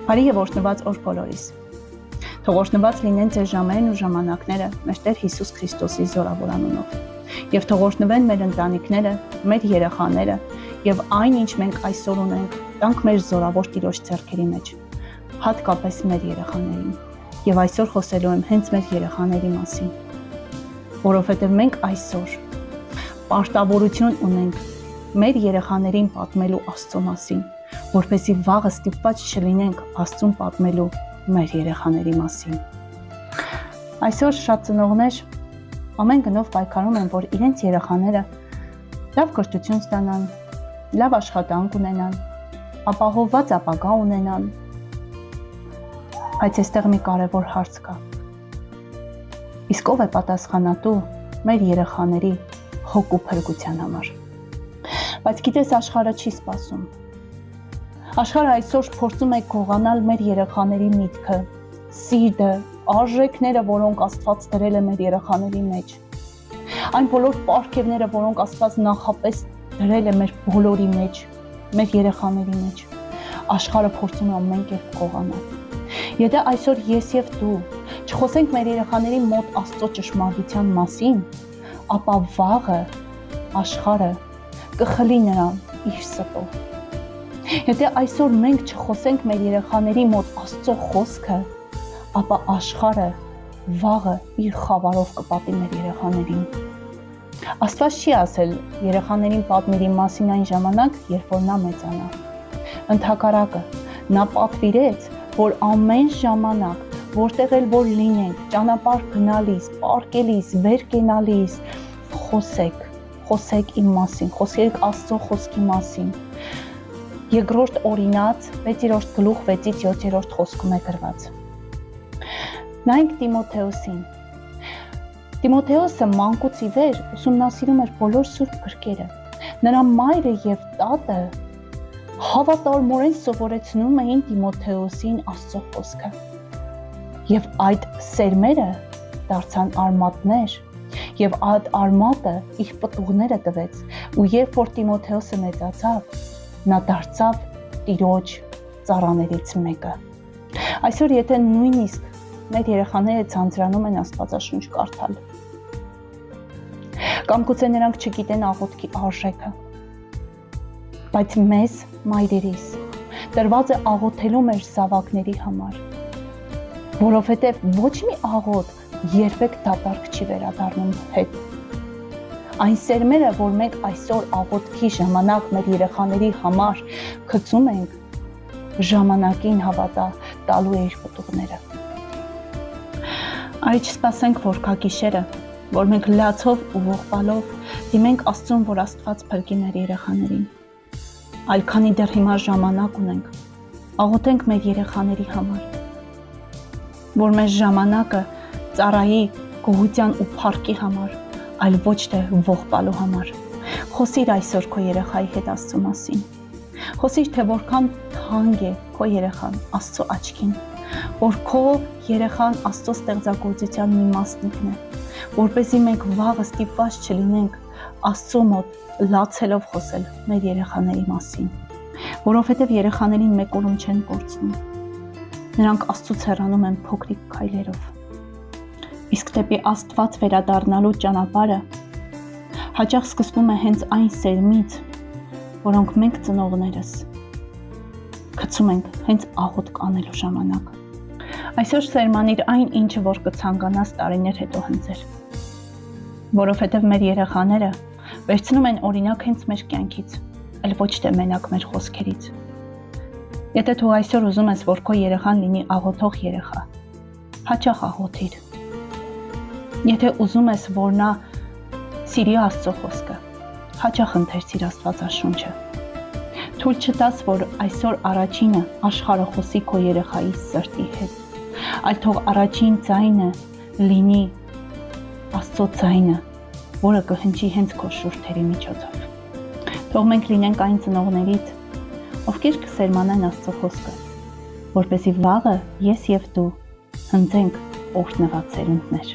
Բարի եւ օրհնված օր բոլորիս։ Թող օրհնված լինեն ձեր ժամերն ու ժամանակները մեր Տեր Հիսուս Քրիստոսի զորավոր անունով։ Եվ թող օրհնվեն մեր ընտանիքները, մեր երեխաները եւ այն, ինչ մենք այսօր ունենք, տանք մեր զորավոր Տիրոջ ձեռքերի մեջ, հատկապես մեր երեխաներին։ Եվ այսօր խոսելու եմ հենց մեր երեխաների մասին, որովհետեւ մենք այսօր պարտավորություն ունենք մեր երեխաներին պատմելու Աստծո մասին, որպեսզի վաղը ստիպված չլինենք Աստծուն պատմելու մեր երեխաների մասին։ Այսօր շատ ծնողներ ամեն գնով պայքարում են, որ իրենց երեխաները լավ կրթություն ստանան, լավ աշխատանք ունենան, ապահովված ապագա ունենան։ Բայց այստեղ մի կարևոր հարց կա։ Իսկ ով է պատասխանատու մեր երեխաների հոգու փրկության համար։ Բայց գիտես, աշխարհը չի սպասում։ Աշխարհը այսօր փորձում է գողանալ մեր երեխաների միտքը, սիրտը, արժեքները, որոնք Աստված դրել է մեր երեխաների մեջ։ Այն բոլոր պարգևները, որոնք Աստված նախապես դրել է մեր բոլորի մեջ, մեր երեխաների մեջ։ Աշխարհը փորձում է ամեն կերպ գողանալ։ Եթե այսօր ես եւ դու չխոսենք մեր երեխաների մոտ Աստծո ճշմարտության մասին, ապա վաղը աշխարհը կխլի նրան իր սրտով։ Եթե այսօր մենք չխոսենք մեր երեխաների մոտ Աստծո խոսքը, ապա աշխարհը վաղը իր խավարով կպատի մեր երեխաներին։ Աստված չի ասել երեխաներին պատմերի մասին այն ժամանակ, երբ որ նա մեծանա։ Ընդհակառակը, նա պատվիրեց, որ ամեն ժամանակ, որտեղ էլ որ լինենք, ճանապարհ գնալիս, պարկելիս, վեր կենալիս, խոսեք իմ մասին, խոսեք Աստծո խոսքի մասին։ Երկրորդ օրինաց 6-րդ գլուխ 6-ից 7-րդ խոսքում է գրված։ Նայենք Տիմոթեոսին։ Տիմոթեոսը մանկուց ի վեր ուսումնասիրում էր բոլոր սուրբ գրքերը։ Նրա մայրը եւ տատը հավատարմորեն սովորեցնում էին Տիմոթեոսին Աստծո խոսքը։ Եւ այդ սերմերը դարձան արմատներ, եւ այդ արմատը իր պտուղները տվեց, ու երբ որ Տիմոթեոսը մեծացավ, նա դարձավ Տիրոջ ծառաներից մեկը։ Այսօր եթե նույնիսկ մեր երեխաները ցանցրանում են Աստվածաշունչ կարդալ, կամ գուցե նրանք չգիտեն աղոթքի արժեքը, բայց մեզ մայրերիս տրված է աղոթելու մեր զավակների համար, որովհետև ոչ մի աղոթք երբեք դատարկ չի վերադառնում հետ։ Այն սերմերը, որ մենք այսօր աղոթքի ժամանակ մեր երեխաների համար գցում ենք, ժամանակին հավատա տալու է իր պտուղները։ Այ չսպասենք, որ գա գիշերը, որ մենք լացով ու ողբալով դիմենք Աստծուն, որ Աստված փրկի մեր երեխաներին, այլ քանի դեռ հիմա ժամանակ ունենք, աղոթենք մեր երեխաների համար, որ մեր ժամանակը ծառայի գոհության ու փառքի համար, այլ ոչ թե ողբալու համար։ Խոսիր այսօր քո երեխայի հետ Աստծո մասին։ Խոսիր, թե որքան թանկ է քո երեխան Աստծո աչքին, որ քո երեխան Աստծո ստեղծագործության մի մասնիկն է, որպեսզի մենք վաղը ստիպված չլինենք Աստծո մոտ լացելով խոսել մեր երեխաների մասին, որովհետև երեխաներին մեկ օրում չեն կորցնում։ Նրանք Աստծուց հեռանում են փոքրիկ քայլերով։ Իսկ դեպի Աստված վերադառնալու ճանապարհը հաճախ սկսվում է հենց այն սերմից, որոնք մենք ծնողներս գցում ենք հենց աղոթք անելու ժամանակ։ Այսօր սերմանիր այն, ինչը որ կցանկանաս տարիներ հետո հնձել, որովհետև մեր երեխաները վերցնում են օրինակ հենց մեր կյանքից, այլ ոչ թե մենակ մեր խոսքերից։ Եթե դու այսօր ուզում ես, որ քո երեխան լինի աղոթող երեխա, հաճախ աղոթիր։ Եթե ուզում ես, որ նա սիրի Աստծո խոսքը, հաճախ ընթերցիր Աստվածաշունչը։ Թույլ չտաս, որ այսօր առաջինը աշխարհը խոսի քո երեխայի սրտի հետ, այլ թող առաջին ձայնը լինի Աստծո ձայնը, որը կհնչի հենց քո շուրթերի միջոցով։ Թող մենք լինենք այն ծնողներից, ովքեր կսերմանեն Աստծո խոսքը, որպեսզի վաղը ես եւ դու հնձենք օրհնված սերունդներ։